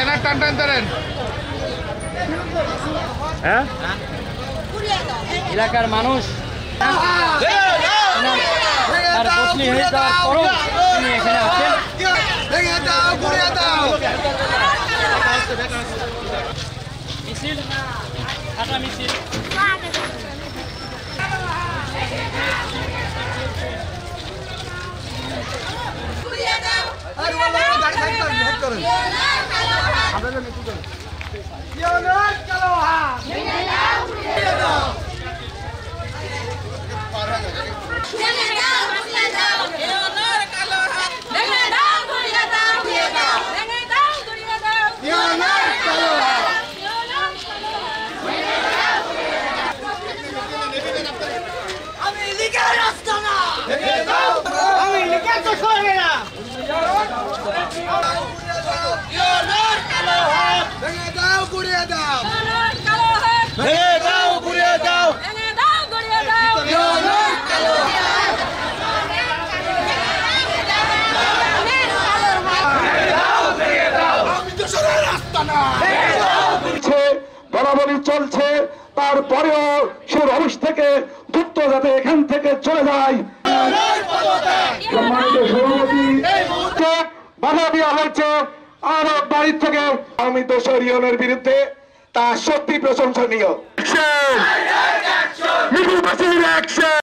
Banner টান টান ধরেন। হ্যাঁ, এলাকার মানুষ তার পত্নী হয়ে যাওয়ার পরও তিনি এখানে আছেন। মিছিল, হাঁটা মিছিল। বরাবরই চলছে, তারপরেও সুর অফিস থেকে দ্রুত যাতে এখান থেকে চলে যায় বাধা দেওয়া হয়েছে আরো বাড়ির থেকে আমি দোষর ইউনের বিরুদ্ধে, তা সত্যি প্রশংসনীয়।